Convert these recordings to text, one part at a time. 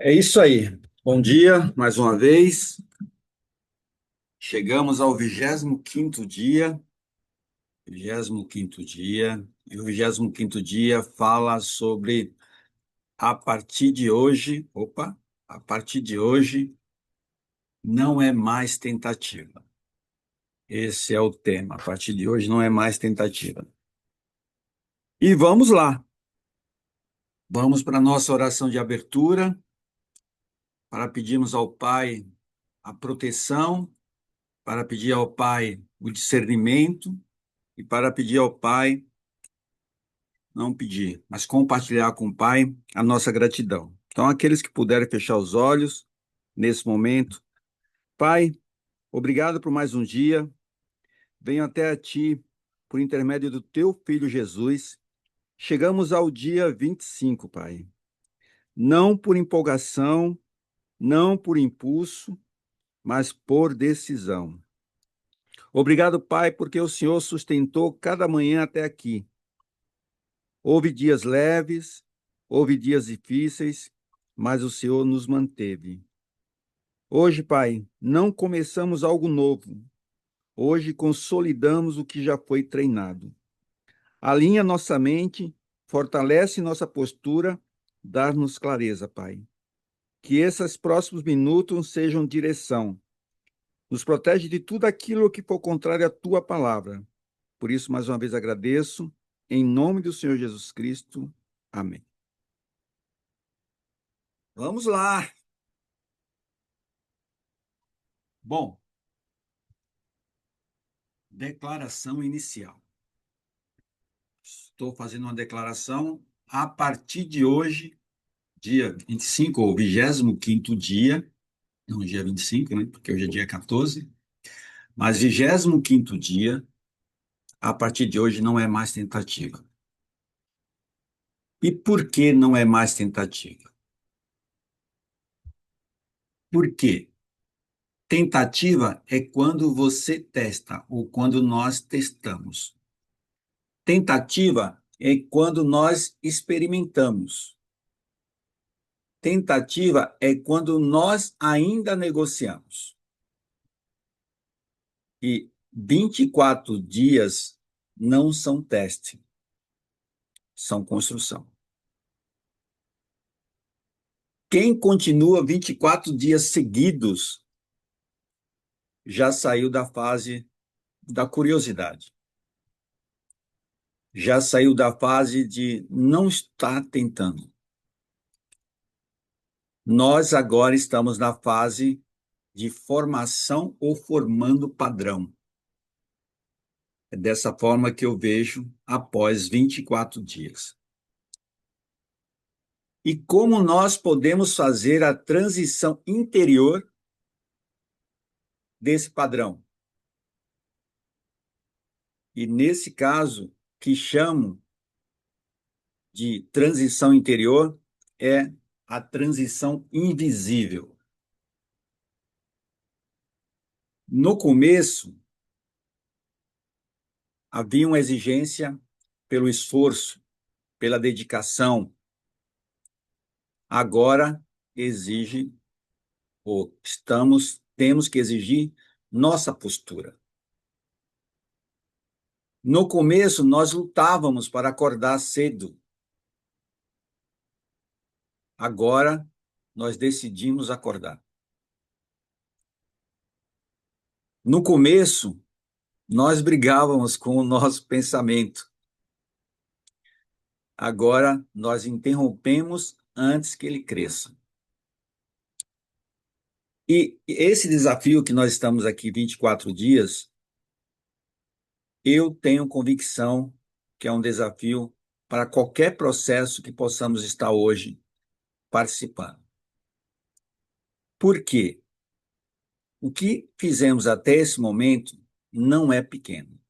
É isso aí. Bom dia, mais uma vez. Chegamos ao 25º dia. 25º dia. E o 25º dia fala sobre a partir de hoje. Opa! A partir de hoje não é mais tentativa. Esse é o tema. A partir de hoje não é mais tentativa. E vamos lá. Vamos para a nossa oração de abertura, para pedirmos ao Pai a proteção, para pedir ao Pai o discernimento e para pedir ao Pai, não pedir, mas compartilhar com o Pai a nossa gratidão. Então, aqueles que puderem fechar os olhos nesse momento, Pai, obrigado por mais um dia. Venho até a Ti por intermédio do Teu Filho Jesus. Chegamos ao dia 25, Pai. Não por empolgação, não por impulso, mas por decisão. Obrigado, Pai, porque o Senhor sustentou cada manhã até aqui. Houve dias leves, houve dias difíceis, mas o Senhor nos manteve. Hoje, Pai, não começamos algo novo. Hoje consolidamos o que já foi treinado. Alinha nossa mente, fortalece nossa postura, dá-nos clareza, Pai. Que esses próximos minutos sejam direção. Nos protege de tudo aquilo que for contrário à tua palavra. Por isso, mais uma vez agradeço. Em nome do Senhor Jesus Cristo. Amém. Vamos lá. Bom, declaração inicial. Estou fazendo uma declaração a partir de hoje, dia 25, ou 25º dia, não dia 25, né? Porque hoje é dia 14, mas 25º dia, a partir de hoje não é mais tentativa. E por que não é mais tentativa? Por quê? Tentativa é quando você testa, ou quando nós testamos. Tentativa é quando nós experimentamos. Tentativa é quando nós ainda negociamos. E 24 dias não são teste, são construção. Quem continua 24 dias seguidos já saiu da fase da curiosidade. Já saiu da fase de não estar tentando. Nós agora estamos na fase de formação ou formando padrão. É dessa forma que eu vejo após 24 dias. E como nós podemos fazer a transição interior desse padrão? E nesse caso, que chamo de transição interior, é a transição invisível. No começo, havia uma exigência pelo esforço, pela dedicação. Agora exige, ou temos que exigir nossa postura. No começo, nós lutávamos para acordar cedo. Agora, nós decidimos acordar. No começo, nós brigávamos com o nosso pensamento. Agora, nós interrompemos antes que ele cresça. E esse desafio que nós estamos aqui 24 dias, eu tenho convicção que é um desafio para qualquer processo que possamos estar hoje participando. Por quê? O que fizemos até esse momento não é pequeno.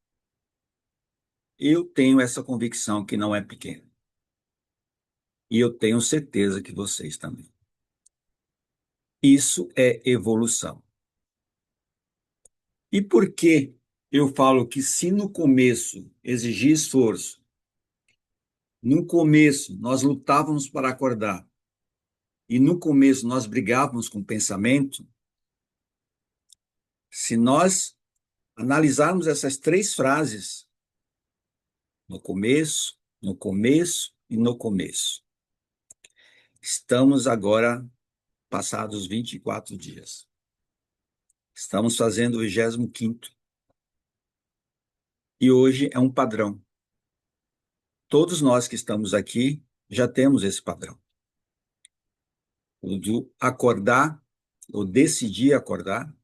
Eu tenho essa convicção que não é pequeno. E eu tenho certeza que vocês também. Isso é evolução. E por que eu falo que se no começo exigir esforço, no começo nós lutávamos para acordar, e no começo nós brigávamos com o pensamento, se nós analisarmos essas três frases, no começo e no começo, estamos agora passados 24 dias. Estamos fazendo o 25º. E hoje é um padrão. Todos nós que estamos aqui já temos esse padrão. O de acordar, ou decidir acordar,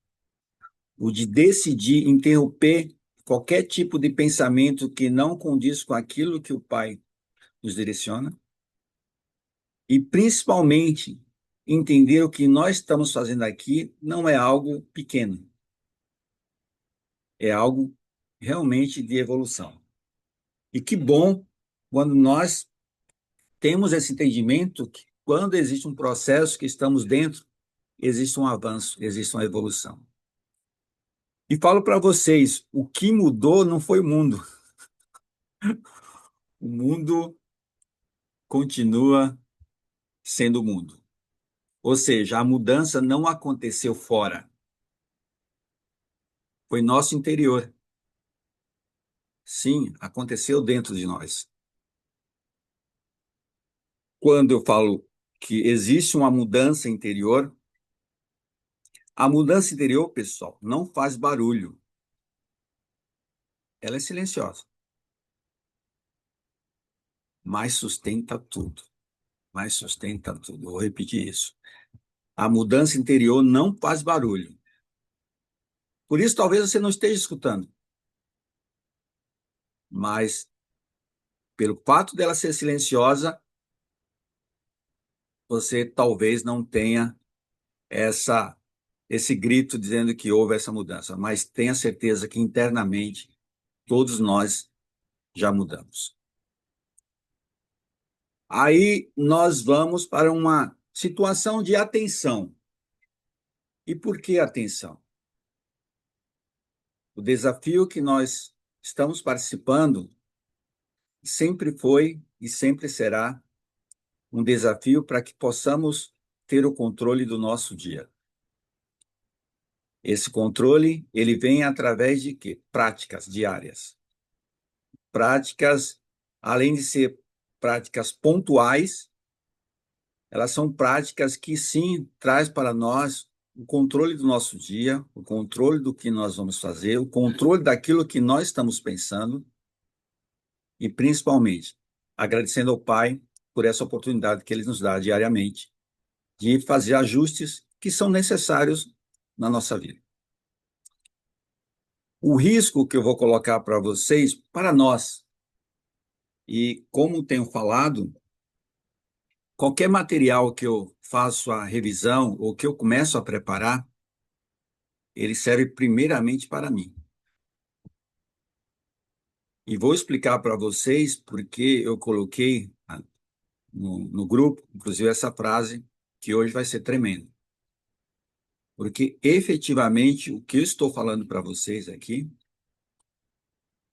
o de decidir interromper qualquer tipo de pensamento que não condiz com aquilo que o Pai nos direciona, e principalmente entender o que nós estamos fazendo aqui não é algo pequeno, é algo realmente de evolução. E que bom quando nós temos esse entendimento que quando existe um processo que estamos dentro, existe um avanço, existe uma evolução. E falo para vocês, o que mudou não foi o mundo. O mundo continua sendo o mundo. Ou seja, a mudança não aconteceu fora, foi nosso interior. Sim, aconteceu dentro de nós. Quando eu falo que existe uma mudança interior, a mudança interior, pessoal, não faz barulho. Ela é silenciosa, mas sustenta tudo. Mas sustenta tudo. Eu vou repetir isso. A mudança interior não faz barulho. Por isso, talvez você não esteja escutando. Mas, pelo fato dela ser silenciosa, você talvez não tenha esse grito dizendo que houve essa mudança. Mas tenha certeza que internamente todos nós já mudamos. Aí nós vamos para uma situação de atenção. E por que atenção? O desafio que nós estamos participando sempre foi e sempre será um desafio para que possamos ter o controle do nosso dia. Esse controle, ele vem através de quê? Práticas diárias. Práticas, além de ser práticas pontuais, elas são práticas que sim traz para nós o controle do nosso dia, o controle do que nós vamos fazer, o controle daquilo que nós estamos pensando e principalmente agradecendo ao Pai por essa oportunidade que ele nos dá diariamente de fazer ajustes que são necessários na nossa vida. O risco que eu vou colocar para vocês, para nós, e como tenho falado, qualquer material que eu faço a revisão ou que eu começo a preparar, ele serve primeiramente para mim. E vou explicar para vocês porque eu coloquei no grupo, inclusive essa frase, que hoje vai ser tremendo. Porque efetivamente o que eu estou falando para vocês aqui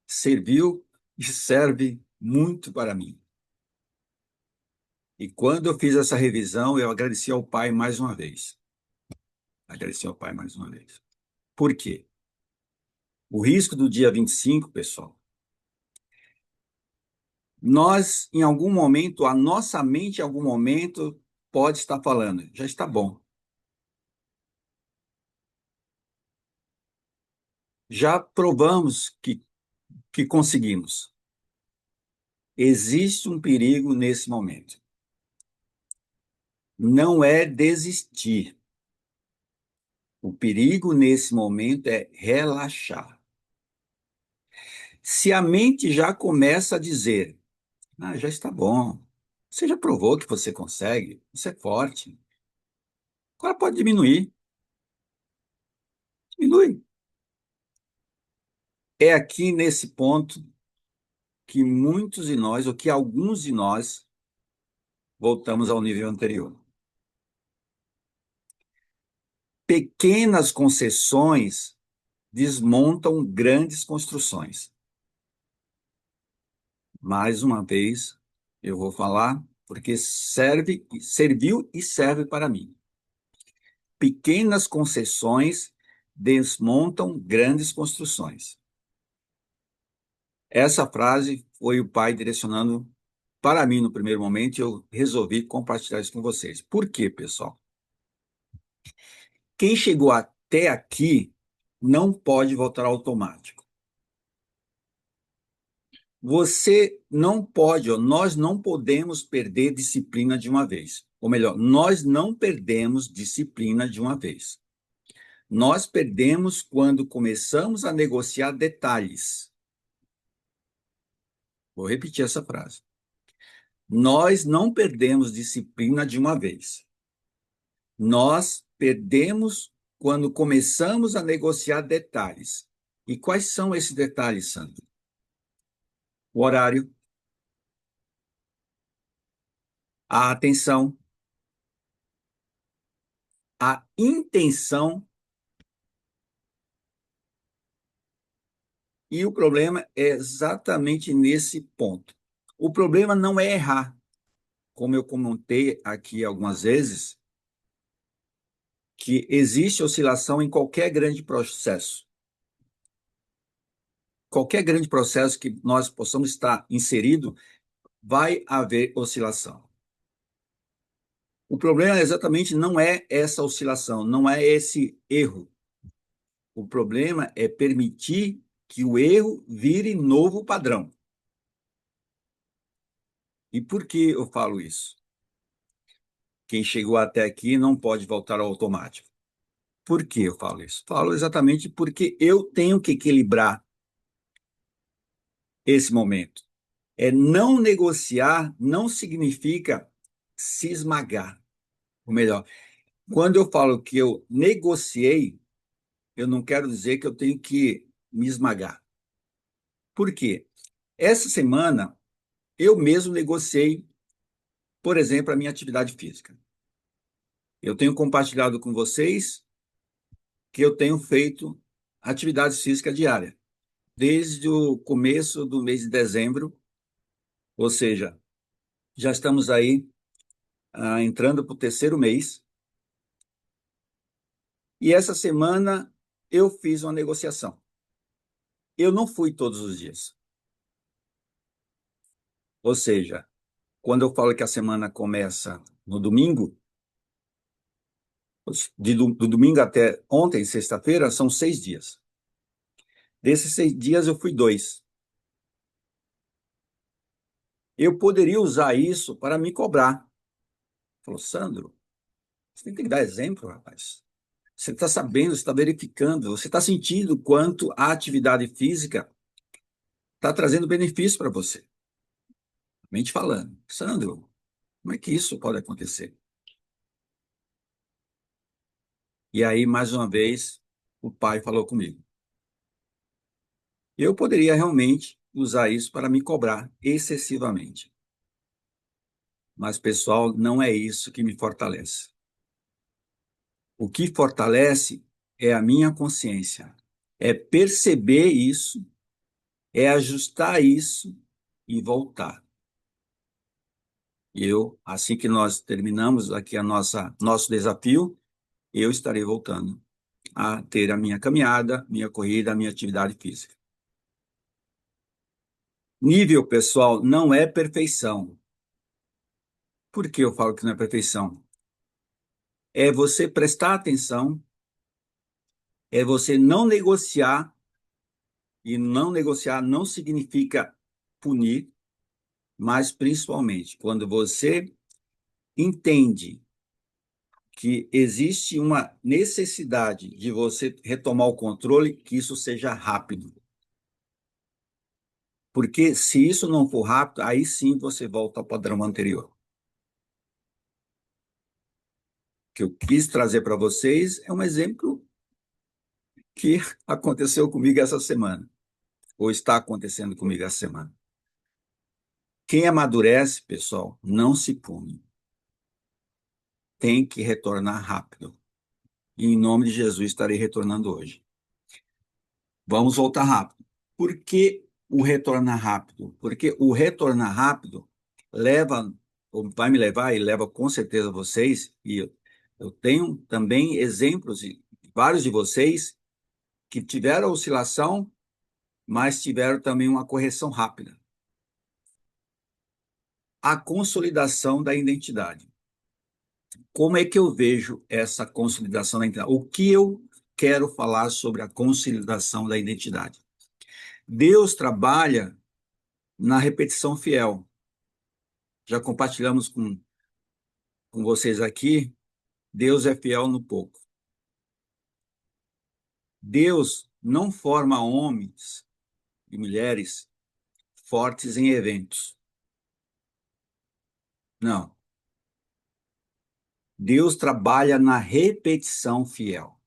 serviu e serve muito para mim. E quando eu fiz essa revisão, eu agradeci ao Pai mais uma vez. Agradeci ao Pai mais uma vez. Por quê? O risco do dia 25, pessoal, nós, em algum momento, a nossa mente, em algum momento, pode estar falando, já está bom. Já provamos que conseguimos. Existe um perigo nesse momento. Não é desistir. O perigo nesse momento é relaxar. Se a mente já começa a dizer, já está bom, você já provou que você consegue, você é forte, agora pode diminuir. Diminui. É aqui nesse ponto que muitos de nós, ou que alguns de nós, voltamos ao nível anterior. Pequenas concessões desmontam grandes construções. Mais uma vez, eu vou falar, porque serviu e serve para mim. Pequenas concessões desmontam grandes construções. Essa frase foi o pai direcionando para mim no primeiro momento e eu resolvi compartilhar isso com vocês. Por quê, pessoal? Quem chegou até aqui não pode voltar ao automático. Você não pode, ou nós não podemos perder disciplina de uma vez. Ou melhor, nós não perdemos disciplina de uma vez. Nós perdemos quando começamos a negociar detalhes. Vou repetir essa frase. Nós não perdemos disciplina de uma vez. Nós perdemos quando começamos a negociar detalhes. E quais são esses detalhes, Sandro? O horário, a atenção, a intenção. E o problema é exatamente nesse ponto. O problema não é errar, como eu comentei aqui algumas vezes, que existe oscilação em qualquer grande processo. Qualquer grande processo que nós possamos estar inserido, vai haver oscilação. O problema exatamente não é essa oscilação, não é esse erro. O problema é permitir que o erro vire novo padrão. E por que eu falo isso? Quem chegou até aqui não pode voltar ao automático. Por que eu falo isso? Falo exatamente porque eu tenho que equilibrar esse momento. Não negociar não significa se esmagar. Ou melhor, quando eu falo que eu negociei, eu não quero dizer que eu tenho que me esmagar. Por quê? Essa semana, eu mesmo negociei, por exemplo, a minha atividade física. Eu tenho compartilhado com vocês que eu tenho feito atividade física diária, desde o começo do mês de dezembro, ou seja, já estamos aí entrando para o terceiro mês, e essa semana eu fiz uma negociação. Eu não fui todos os dias. Ou seja, quando eu falo que a semana começa no domingo, do domingo até ontem, sexta-feira, são 6 dias. Desses 6 dias, eu fui 2. Eu poderia usar isso para me cobrar. Falou, Sandro, você tem que dar exemplo, rapaz. Você está sabendo, você está verificando, você está sentindo o quanto a atividade física está trazendo benefício para você. Mente falando, Sandro, como é que isso pode acontecer? E aí, mais uma vez, o pai falou comigo. Eu poderia realmente usar isso para me cobrar excessivamente. Mas, pessoal, não é isso que me fortalece. O que fortalece é a minha consciência, é perceber isso, é ajustar isso e voltar. Assim que nós terminamos aqui nosso desafio, eu estarei voltando a ter a minha caminhada, minha corrida, a minha atividade física. Nível, pessoal, não é perfeição. Por que eu falo que não é perfeição? É você prestar atenção, é você não negociar, e não negociar não significa punir, mas principalmente quando você entende que existe uma necessidade de você retomar o controle, que isso seja rápido. Porque se isso não for rápido, aí sim você volta ao padrão anterior. O que eu quis trazer para vocês é um exemplo que aconteceu comigo essa semana, ou está acontecendo comigo essa semana. Quem amadurece, pessoal, não se pune. Tem que retornar rápido. E em nome de Jesus estarei retornando hoje. Vamos voltar rápido. Por que o retornar rápido? Porque o retornar rápido leva vai me levar e leva com certeza vocês, e eu tenho também exemplos de vários de vocês que tiveram oscilação, mas tiveram também uma correção rápida. A consolidação da identidade. Como é que eu vejo essa consolidação da identidade? O que eu quero falar sobre a consolidação da identidade? Deus trabalha na repetição fiel. Já compartilhamos com vocês aqui, Deus é fiel no pouco. Deus não forma homens e mulheres fortes em eventos. Não. Deus trabalha na repetição fiel.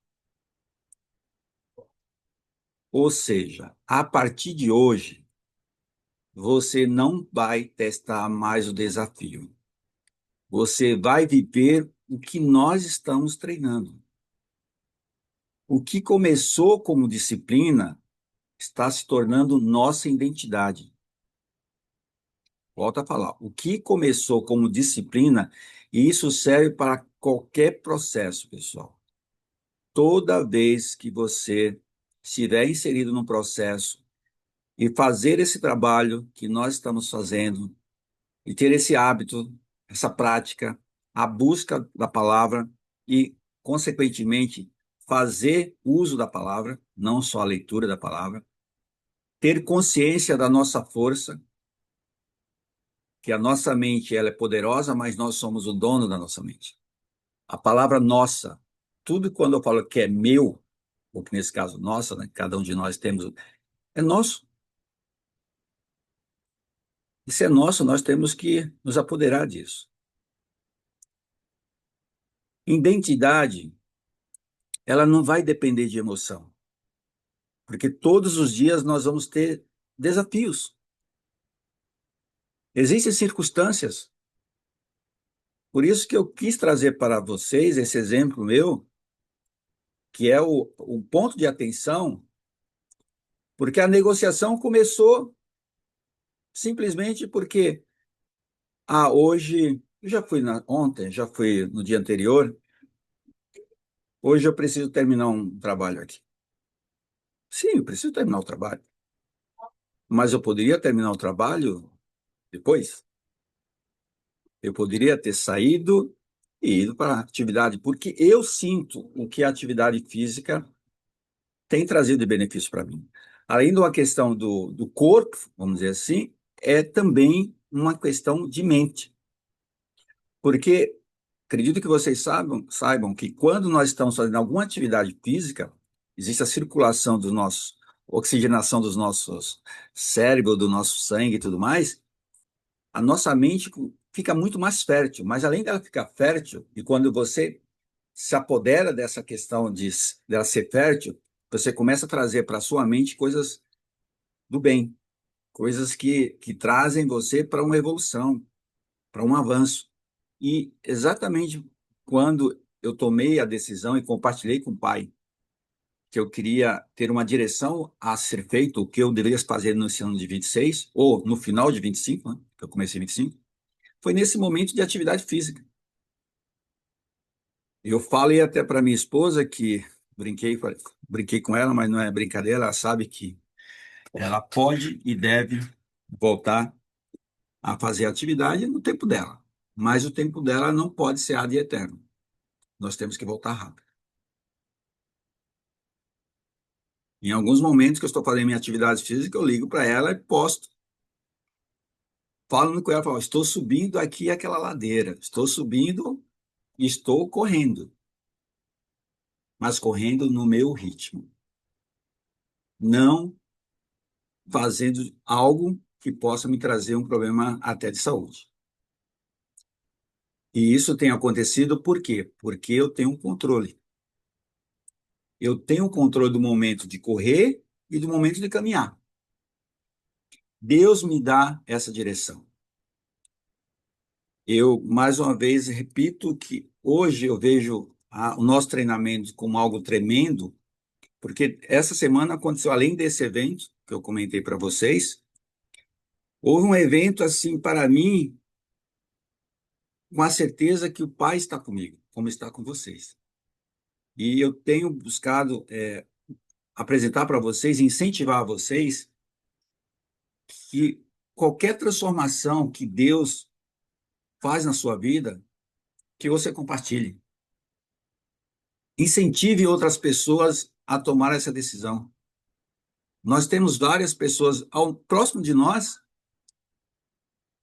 Ou seja, a partir de hoje, você não vai testar mais o desafio. Você vai viver o que nós estamos treinando. O que começou como disciplina está se tornando nossa identidade. Volto a falar. O que começou como disciplina, e isso serve para qualquer processo, pessoal. Toda vez que você estiver inserido num processo e fazer esse trabalho que nós estamos fazendo, e ter esse hábito, essa prática, a busca da palavra e, consequentemente, fazer uso da palavra, não só a leitura da palavra, ter consciência da nossa força, que a nossa mente ela é poderosa, mas nós somos o dono da nossa mente. A palavra nossa, tudo quando eu falo que é meu, ou que nesse caso nossa, né, cada um de nós temos, é nosso. Isso é nosso, nós temos que nos apoderar disso. Identidade, ela não vai depender de emoção, porque todos os dias nós vamos ter desafios. Existem circunstâncias. Por isso que eu quis trazer para vocês esse exemplo meu, que é o ponto de atenção, porque a negociação começou simplesmente porque, hoje, eu já fui ontem, já fui no dia anterior, hoje eu preciso terminar um trabalho aqui. Sim, eu preciso terminar o trabalho. Mas eu poderia terminar o trabalho depois. Eu poderia ter saído e ido para a atividade, porque eu sinto o que a atividade física tem trazido de benefício para mim. Além de uma questão do corpo, vamos dizer assim, é também uma questão de mente. Porque acredito que vocês saibam que quando nós estamos fazendo alguma atividade física, existe a circulação dos nossos, oxigenação dos nossos cérebros, do nosso sangue e tudo mais, a nossa mente fica muito mais fértil. Mas além dela ficar fértil, e quando você se apodera dessa questão dela ser fértil, você começa a trazer para a sua mente coisas do bem, coisas que trazem você para uma evolução, para um avanço. E exatamente quando eu tomei a decisão e compartilhei com o pai que eu queria ter uma direção a ser feito, o que eu deveria fazer nesse ano de 26, ou no final de 25, né, que eu comecei em 25, foi nesse momento de atividade física. Eu falei até para minha esposa que brinquei com ela, mas não é brincadeira, ela sabe que ela pode e deve voltar a fazer a atividade no tempo dela. Mas o tempo dela não pode ser ad eterno. Nós temos que voltar rápido. Em alguns momentos que eu estou fazendo minha atividade física, eu ligo para ela e posto. Falando com ela, falo, estou subindo aqui aquela ladeira, estou subindo e estou correndo, mas correndo no meu ritmo. Não fazendo algo que possa me trazer um problema até de saúde. E isso tem acontecido por quê? Porque eu tenho um controle. Eu tenho o controle do momento de correr e do momento de caminhar. Deus me dá essa direção. Eu, mais uma vez, repito que hoje eu vejo o nosso treinamento como algo tremendo, porque essa semana aconteceu, além desse evento que eu comentei para vocês, houve um evento, assim, para mim, com a certeza que o Pai está comigo, como está com vocês. E eu tenho buscado apresentar para vocês, incentivar vocês que qualquer transformação que Deus faz na sua vida, que você compartilhe. Incentive outras pessoas a tomar essa decisão. Nós temos várias pessoas próximo de nós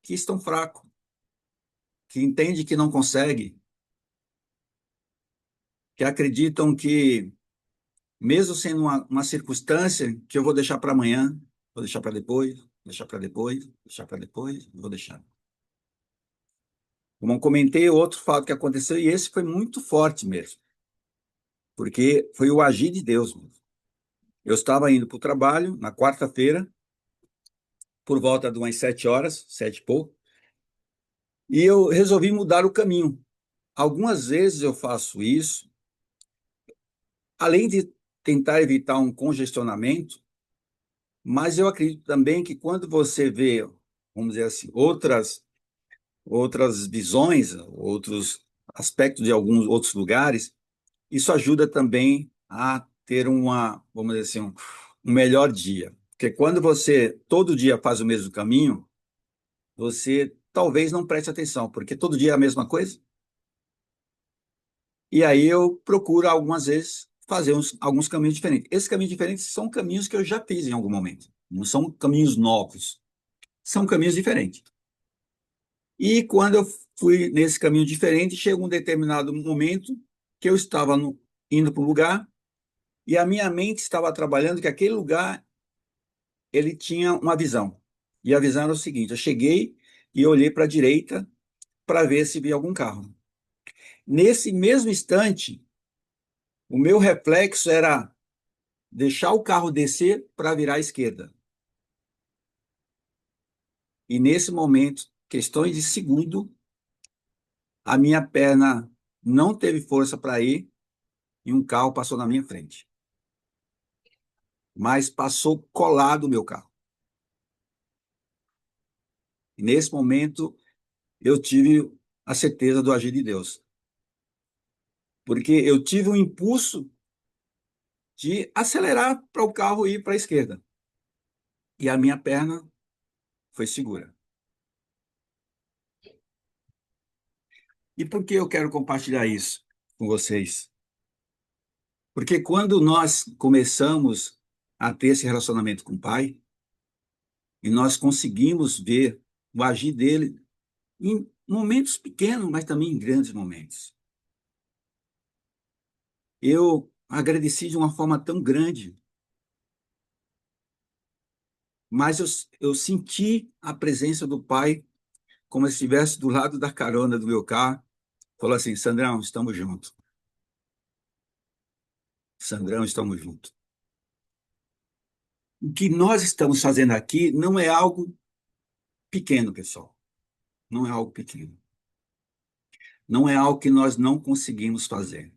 que estão fracos, que entendem que não conseguem, que acreditam que, mesmo sendo uma circunstância, que eu vou deixar para amanhã, vou deixar para depois, deixar para depois, deixar para depois, vou deixar. Como eu comentei, outro fato que aconteceu, e esse foi muito forte mesmo, porque foi o agir de Deus mesmo. Eu estava indo para o trabalho na quarta-feira, por volta de umas 7 horas, 7 e pouco, e eu resolvi mudar o caminho. Algumas vezes eu faço isso, além de tentar evitar um congestionamento, mas eu acredito também que quando você vê, vamos dizer assim, outras visões, outros aspectos de alguns outros lugares, isso ajuda também a ter vamos dizer assim, um melhor dia. Porque quando você todo dia faz o mesmo caminho, você talvez não preste atenção, porque todo dia é a mesma coisa. E aí eu procuro algumas vezes fazer alguns caminhos diferentes. Esses caminhos diferentes são caminhos que eu já fiz em algum momento. Não são caminhos novos, são caminhos diferentes. E quando eu fui nesse caminho diferente, chega um determinado momento que eu estava indo para um lugar e a minha mente estava trabalhando que aquele lugar ele tinha uma visão. E a visão era o seguinte: eu cheguei e olhei para a direita para ver se via algum carro. Nesse mesmo instante, o meu reflexo era deixar o carro descer para virar à esquerda. E nesse momento, questões de segundo, a minha perna não teve força para ir e um carro passou na minha frente. Mas passou colado o meu carro. E nesse momento, eu tive a certeza do agir de Deus. Porque eu tive um impulso de acelerar para o carro ir para a esquerda. E a minha perna foi segura. E por que eu quero compartilhar isso com vocês? Porque quando nós começamos a ter esse relacionamento com o Pai, e nós conseguimos ver o agir dele em momentos pequenos, mas também em grandes momentos. Eu agradeci de uma forma tão grande, mas eu senti a presença do Pai como se estivesse do lado da carona do meu carro. Falou assim: Sandrão, estamos juntos. Sandrão, estamos juntos. O que nós estamos fazendo aqui não é algo pequeno, pessoal. Não é algo pequeno. Não é algo que nós não conseguimos fazer.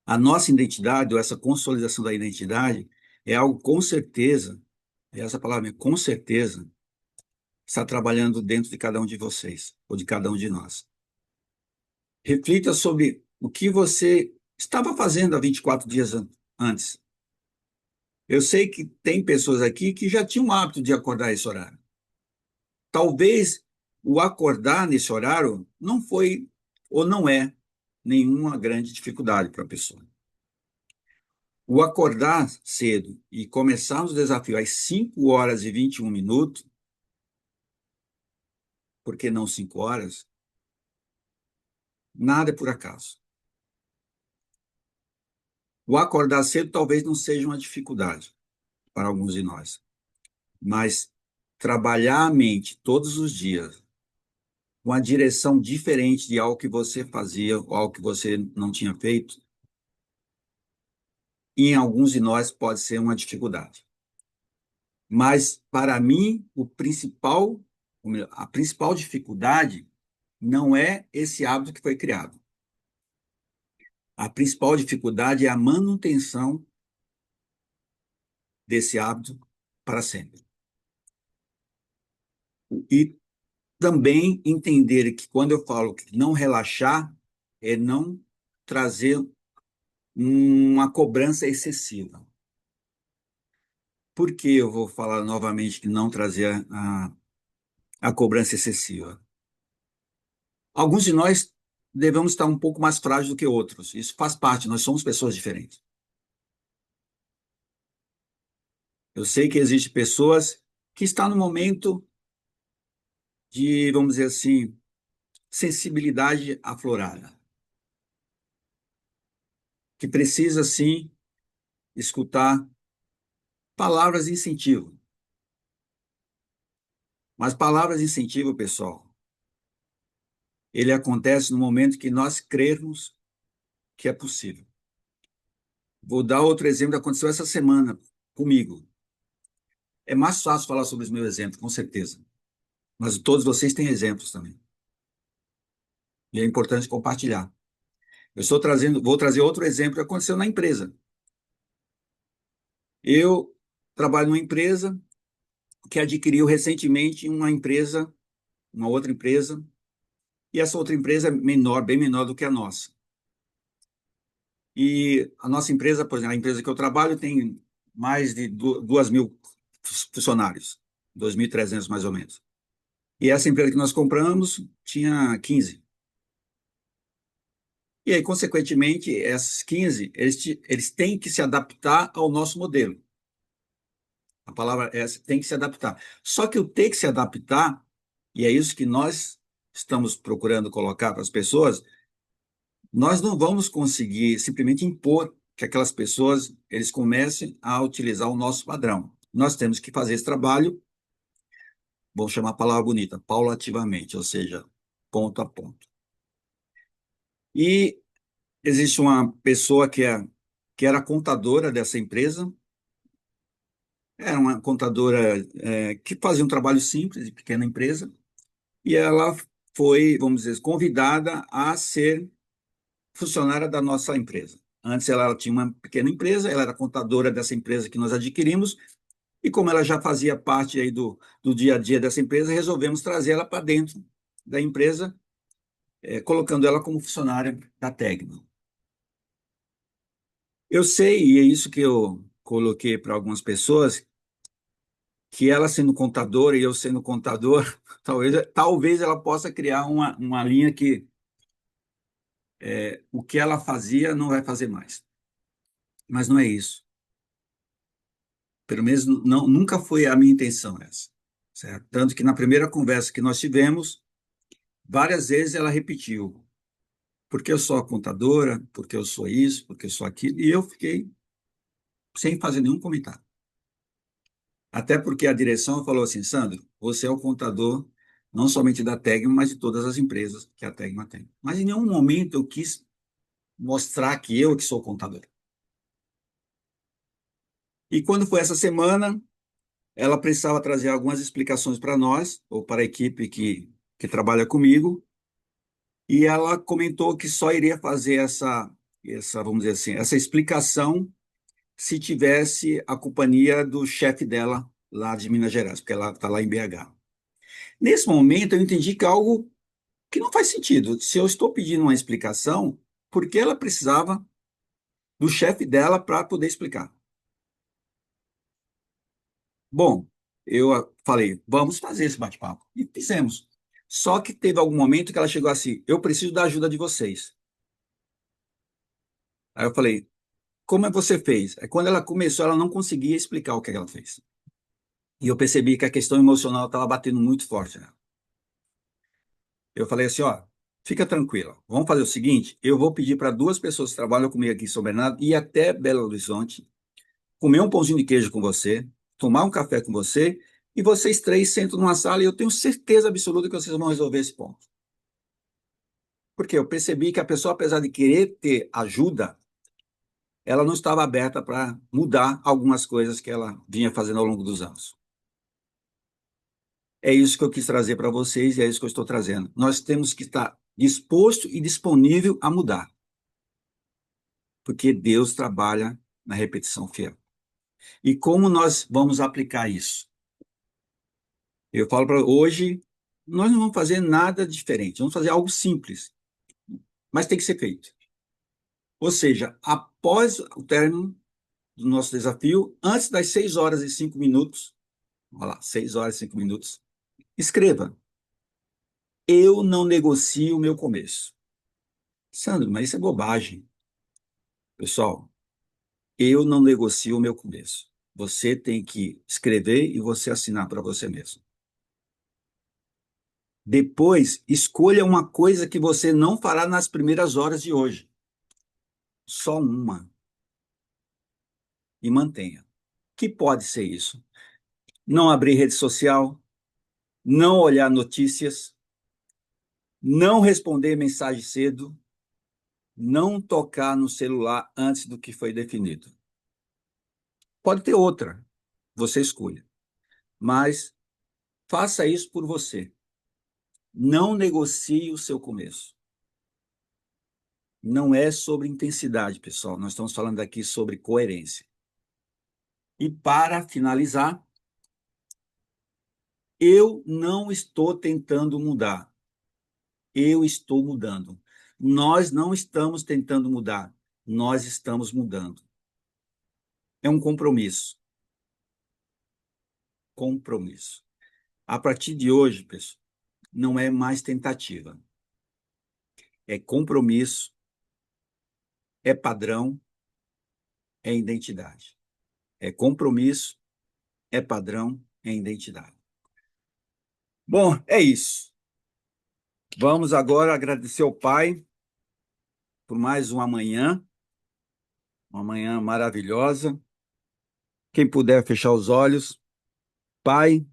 A nossa identidade, ou essa consolidação da identidade, é algo com certeza, essa palavra, com certeza, está trabalhando dentro de cada um de vocês, ou de cada um de nós. Reflita sobre o que você estava fazendo há 24 dias antes. Eu sei que tem pessoas aqui que já tinham o hábito de acordar esse horário. Talvez o acordar nesse horário não foi ou não é nenhuma grande dificuldade para a pessoa. O acordar cedo e começar os desafios às 5 horas e 21 minutos, por que não 5 horas? Nada é por acaso. O acordar cedo talvez não seja uma dificuldade para alguns de nós, mas trabalhar a mente todos os dias com a direção diferente de algo que você fazia ou algo que você não tinha feito, em alguns de nós pode ser uma dificuldade. Mas, para mim, a principal dificuldade não é esse hábito que foi criado. A principal dificuldade é a manutenção desse hábito para sempre. E também entender que quando eu falo que não relaxar, é não trazer uma cobrança excessiva. Por que eu vou falar novamente que não trazer a cobrança excessiva? Alguns de nós devemos estar um pouco mais frágeis do que outros. Isso faz parte, nós somos pessoas diferentes. Eu sei que existem pessoas que estão no momento de, vamos dizer assim, sensibilidade aflorada, que precisa, sim, escutar palavras de incentivo. Mas palavras de incentivo, pessoal, ele acontece no momento que nós crermos que é possível. Vou dar outro exemplo que aconteceu essa semana comigo. É mais fácil falar sobre os meus exemplos, com certeza. Mas todos vocês têm exemplos também. E é importante compartilhar. Vou trazer outro exemplo que aconteceu na empresa. Eu trabalho numa empresa que adquiriu recentemente uma outra empresa, e essa outra empresa é menor, bem menor do que a nossa. E a nossa empresa, por exemplo, a empresa que eu trabalho tem mais de 2.000 funcionários, 2.300 mais ou menos. E essa empresa que nós compramos tinha 15. E aí, consequentemente, esses 15, eles têm que se adaptar ao nosso modelo. A palavra é essa, tem que se adaptar. Só que o ter que se adaptar, e é isso que nós estamos procurando colocar para as pessoas, nós não vamos conseguir simplesmente impor que aquelas pessoas eles comecem a utilizar o nosso padrão. Nós temos que fazer esse trabalho, vamos chamar a palavra bonita, paulativamente, ou seja, ponto a ponto. E existe uma pessoa que era contadora dessa empresa, era uma contadora que fazia um trabalho simples de pequena empresa, e ela foi, vamos dizer, convidada a ser funcionária da nossa empresa. Antes ela tinha uma pequena empresa, ela era contadora dessa empresa que nós adquirimos, e como ela já fazia parte aí do dia a dia dessa empresa, resolvemos trazer ela para dentro da empresa, colocando ela como funcionária da Tegma. Eu sei, e é isso que eu coloquei para algumas pessoas, que ela sendo contadora e eu sendo contador, talvez ela possa criar uma linha que o que ela fazia não vai fazer mais. Mas não é isso. Pelo menos não, nunca foi a minha intenção essa. Certo? Tanto que na primeira conversa que nós tivemos, várias vezes ela repetiu, porque eu sou a contadora, porque eu sou isso, porque eu sou aquilo, e eu fiquei sem fazer nenhum comentário. Até porque a direção falou assim, Sandro, você é o contador não somente da Tegma, mas de todas as empresas que a Tegma tem. Mas em nenhum momento eu quis mostrar que eu que sou contador. E quando foi essa semana, ela precisava trazer algumas explicações para nós, ou para a equipe que trabalha comigo, e ela comentou que só iria fazer vamos dizer assim, essa explicação se tivesse a companhia do chefe dela lá de Minas Gerais, porque ela está lá em BH. Nesse momento, eu entendi que é algo que não faz sentido. Se eu estou pedindo uma explicação, por que ela precisava do chefe dela para poder explicar? Bom, eu falei, vamos fazer esse bate-papo. E fizemos. Só que teve algum momento que ela chegou assim, eu preciso da ajuda de vocês. Aí eu falei, como é que você fez? Aí quando ela começou, ela não conseguia explicar o que ela fez. E eu percebi que a questão emocional estava batendo muito forte nela. Eu falei assim, ó, fica tranquila. Vamos fazer o seguinte, eu vou pedir para duas pessoas que trabalham comigo aqui em São Bernardo ir até Belo Horizonte, comer um pãozinho de queijo com você, tomar um café com você, e vocês três sentam numa sala e eu tenho certeza absoluta que vocês vão resolver esse ponto. Porque eu percebi que a pessoa, apesar de querer ter ajuda, ela não estava aberta para mudar algumas coisas que ela vinha fazendo ao longo dos anos. É isso que eu quis trazer para vocês e é isso que eu estou trazendo. Nós temos que estar disposto e disponível a mudar, porque Deus trabalha na repetição fiel. E como nós vamos aplicar isso? Eu falo para hoje, Nós não vamos fazer nada diferente, vamos fazer algo simples, mas tem que ser feito. Ou seja, após o término do nosso desafio, antes das 6 horas e 5 minutos, olha lá, 6 horas e 5 minutos, escreva: eu não negocio o meu começo. Sandro, mas isso é bobagem. Pessoal, eu não negocio o meu começo. Você tem que escrever e você assinar para você mesmo. Depois, escolha uma coisa que você não fará nas primeiras horas de hoje. Só uma. E mantenha. Que pode ser isso? Não abrir rede social, não olhar notícias, não responder mensagem cedo, não tocar no celular antes do que foi definido. Pode ter outra, você escolha. Mas faça isso por você. Não negocie o seu começo. Não é sobre intensidade, pessoal. Nós estamos falando aqui sobre coerência. E para finalizar, eu não estou tentando mudar. Eu estou mudando. Nós não estamos tentando mudar. Nós estamos mudando. É um compromisso. Compromisso. A partir de hoje, pessoal, não é mais tentativa. É compromisso, é padrão, é identidade. É compromisso, é padrão, é identidade. Bom, é isso. Vamos agora agradecer ao Pai por mais uma manhã maravilhosa. Quem puder fechar os olhos. Pai,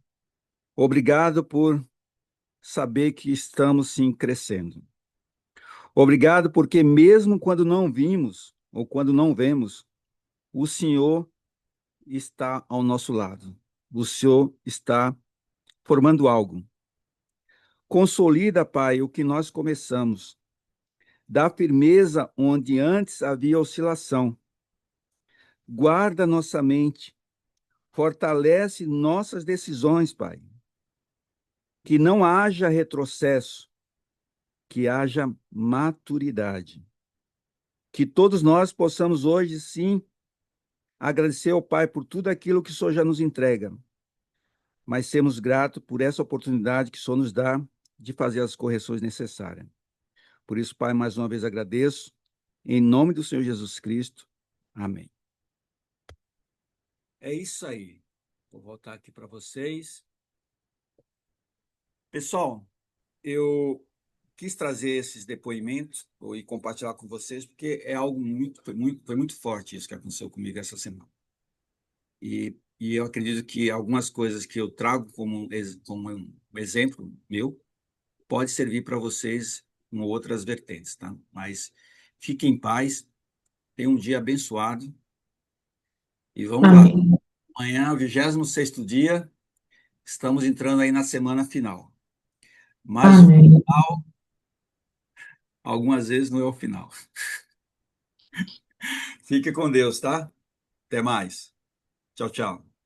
obrigado por saber que estamos sim crescendo. Obrigado porque mesmo quando não vimos ou quando não vemos, o Senhor está ao nosso lado. O Senhor está formando algo. Consolida, Pai, o que nós começamos. Dá firmeza onde antes havia oscilação. Guarda nossa mente. Fortalece nossas decisões, Pai. Que não haja retrocesso, que haja maturidade. Que todos nós possamos hoje, sim, agradecer ao Pai por tudo aquilo que o Senhor já nos entrega, mas sermos gratos por essa oportunidade que o Senhor nos dá de fazer as correções necessárias. Por isso, Pai, mais uma vez agradeço, em nome do Senhor Jesus Cristo. Amém. É isso aí. Vou voltar aqui para vocês. Pessoal, eu quis trazer esses depoimentos e compartilhar com vocês, porque é algo foi muito forte isso que aconteceu comigo essa semana. E eu acredito que algumas coisas que eu trago como um exemplo meu pode servir para vocês com outras vertentes, tá? Mas fiquem em paz, tenham um dia abençoado e vamos lá. Amém. Amanhã, 26º dia, estamos entrando aí na semana final. Mas o Amém. final, algumas vezes não é o final. Fique com Deus, tá? Até mais. Tchau, tchau.